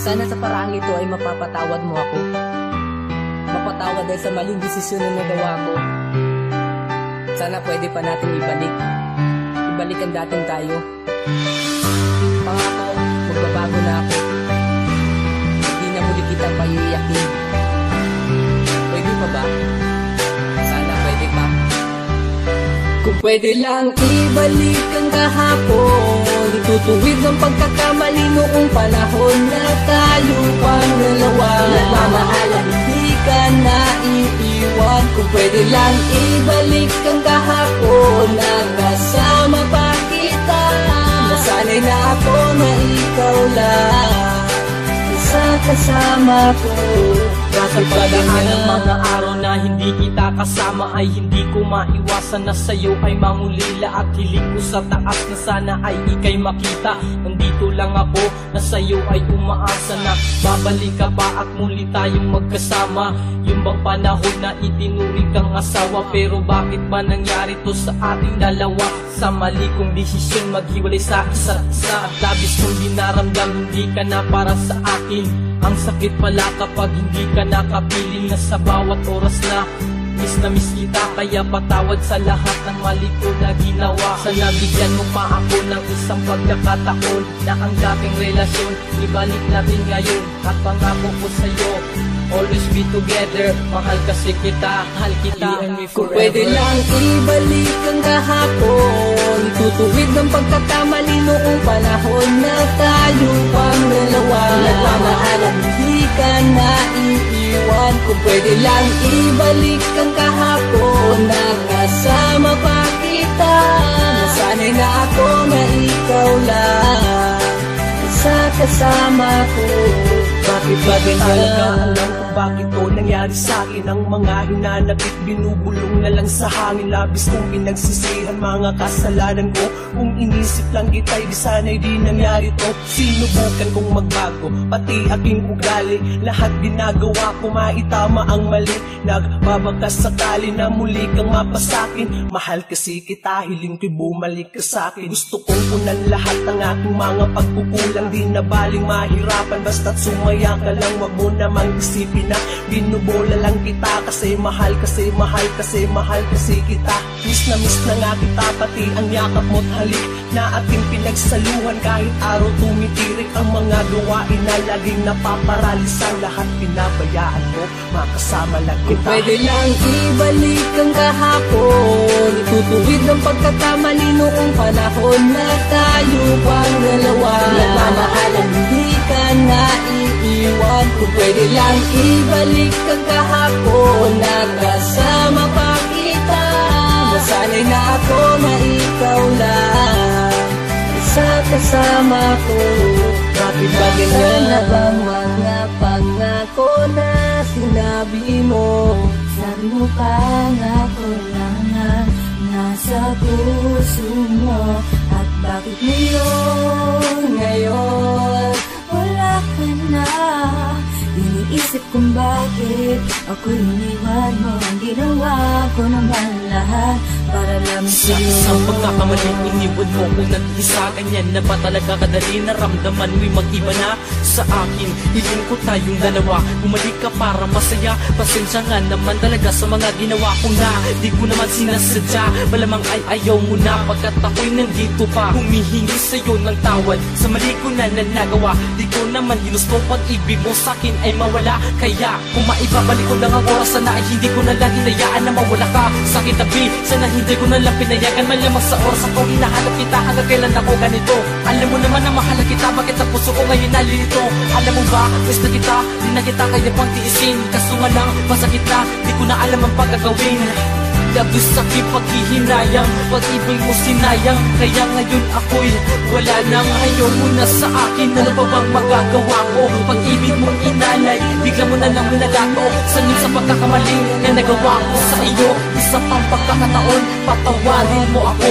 Sana sa paraang ito ay mapapatawad mo ako. Mapatawad dahil sa maling desisyon na nagawa ko. Sana pwede pa natin ibalik ang dating tayo. Pangako, magbabago na ako. Hindi na muli kitang paiiyakin. Pwede pa ba? Sana pwede pa. Kung pwede lang ibalik ang kahapon, itutuwid ang pagkakamali noong panahon na tayo pang dalawa. Nagmamahalan, hindi ka na iiwan. Kung pwede lang ibalik ang kahapon, nakasama pa kita. Nasanay na ako na ikaw lang sa kasama ko. Sa pagdaan ng mga araw na hindi kita kasama, ay hindi ko maiwasan na sa'yo ay mangulila. At hiling ko sa taas na sana ay ika'y makita. Nandito lang ako na sa'yo ay umaasa na babalik ka pa at muli tayong magkasama. Yung bang panahon na itinuring kang asawa, pero bakit ba nangyari to sa ating dalawa? Sa mali kong desisyon maghiwalay sa isa't isa, at labis kong dinaramdam hindi ka na para sa akin. Ang sakit pala kapag hindi ka nakapiling, na sa bawat oras na miss kita. Kaya patawad sa lahat ng mali ko na ginawa. Sana bigyan mo pa ako ng isang pagkakataon, na ang dating relasyon ibalik natin ngayon. At pangako ko sa'yo, always be together. Mahal kasi kita, mahal kita. Kung pwede lang ibalik ang kahapon, itutuwid ang pagkakamali noong panahon na tayo pang dalawa. Nagmamahalan, hindi ka na iiwan. Kung pwede lang ibalik ang kahapon, nakasama pa kita. Nasanay na ako na ikaw lang sa kasama ko. Bakit ba talaga alam kung bakit to nangyari sa'kin? Ang mga hinanakit binubulong na lang sa hangin. Labis kong pinagsisihan mga kasalanan ko. Kung inisip lang kita'y di sana'y di nangyari to. Sinubukan kong magbago, pati aking ugali. Lahat ginagawa ko maitama ang mali. Nagbabakas sakali na muli kang mapasakin. Mahal kasi kita, hiling ko'y bumalik ka sa'kin. Gusto kong punan lahat ng aking mga pagkukulang. Di na baling mahirapan, basta't sumaya ka lang. Wag mo namang isipin na binubola lang kita. Kasi mahal kasi kita. Miss na nga kita, pati ang yakap mo't halik na ating pinagsaluhan. Kahit araw tumitirik ang mga gawain na laging napaparalisan. Lahat pinabayaan mo, makasama lang kita. Kung pwede lang ibalik ang kahapon, itutuwid ang pagkakamali noong panahon na tayo pang dalawa. Nagmamahalan, hindi ka na iiwan. Kung pwede lang ibalik ang kahapon, nakasama pa kita. Nasanay na ako na ikaw lang sa kasama ko. Bakit ba ganyan na bang mga pangako na sinabi mo? Sabi mo pangako lang na nasa puso mo. At bakit ngayon wala ka na? Iniisip kung bakit ako iniwan mo. Ang ginawa ko naman lahat para lang sa sa'yo. isang pagkakamaling iniwan mo kung nag-isa. Ganyan na ba talaga kadali? Naramdaman mo'y mag-iba na sa akin. Hiling ko tayong dalawa, bumalik ka para masaya. Pasensya nga naman talaga sa mga ginawa ko na di ko naman sinasadya. Malamang ay ayaw mo na pagkat ako'y nandito pa, humihingi sa'yo ng tawad sa mali ko na nagawa. Di ko naman ginusto pag-ibig mo sa'kin ay mawala. Kaya kung maibabalik ko lang ang oras, sana ay hindi ko na lang hinayaan na mawala ka sa aking tabi. Sana hindi ko na lang pinayagan, malamang sa oras ako hinahanap kita. Hanggang kailan ako ganito? Alam mo naman na mahal kita, bakit ang puso ko ngayon nalilito? Alam mo ba, miss na kita, di na kita kaya pang tiisin. Kaso nga lang, masakit na, di ko na alam ang pagkagawin. Labis aking paghihinayang, pag-ibig mo sinayang. Kaya ngayon ako'y wala nang ayaw mo na sa akin. Ano ba bang magagawa ko? Pag-ibig mong inalay, bigla mo na lang nagato. Sanib sa pagkakamali na nagawa ko sa iyo. Isa pang pagkakataon, patawarin mo ako.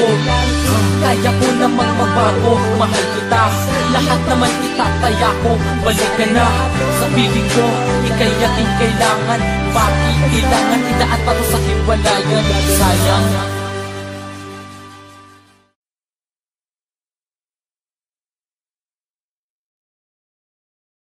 Kaya ko namang magbago, mahal kita. Lahat naman itataya ko, balik ka na sa piling ko. Ika'y aking kailangan, bakit kailangan idaan pa to sa hiwalayan? Sayang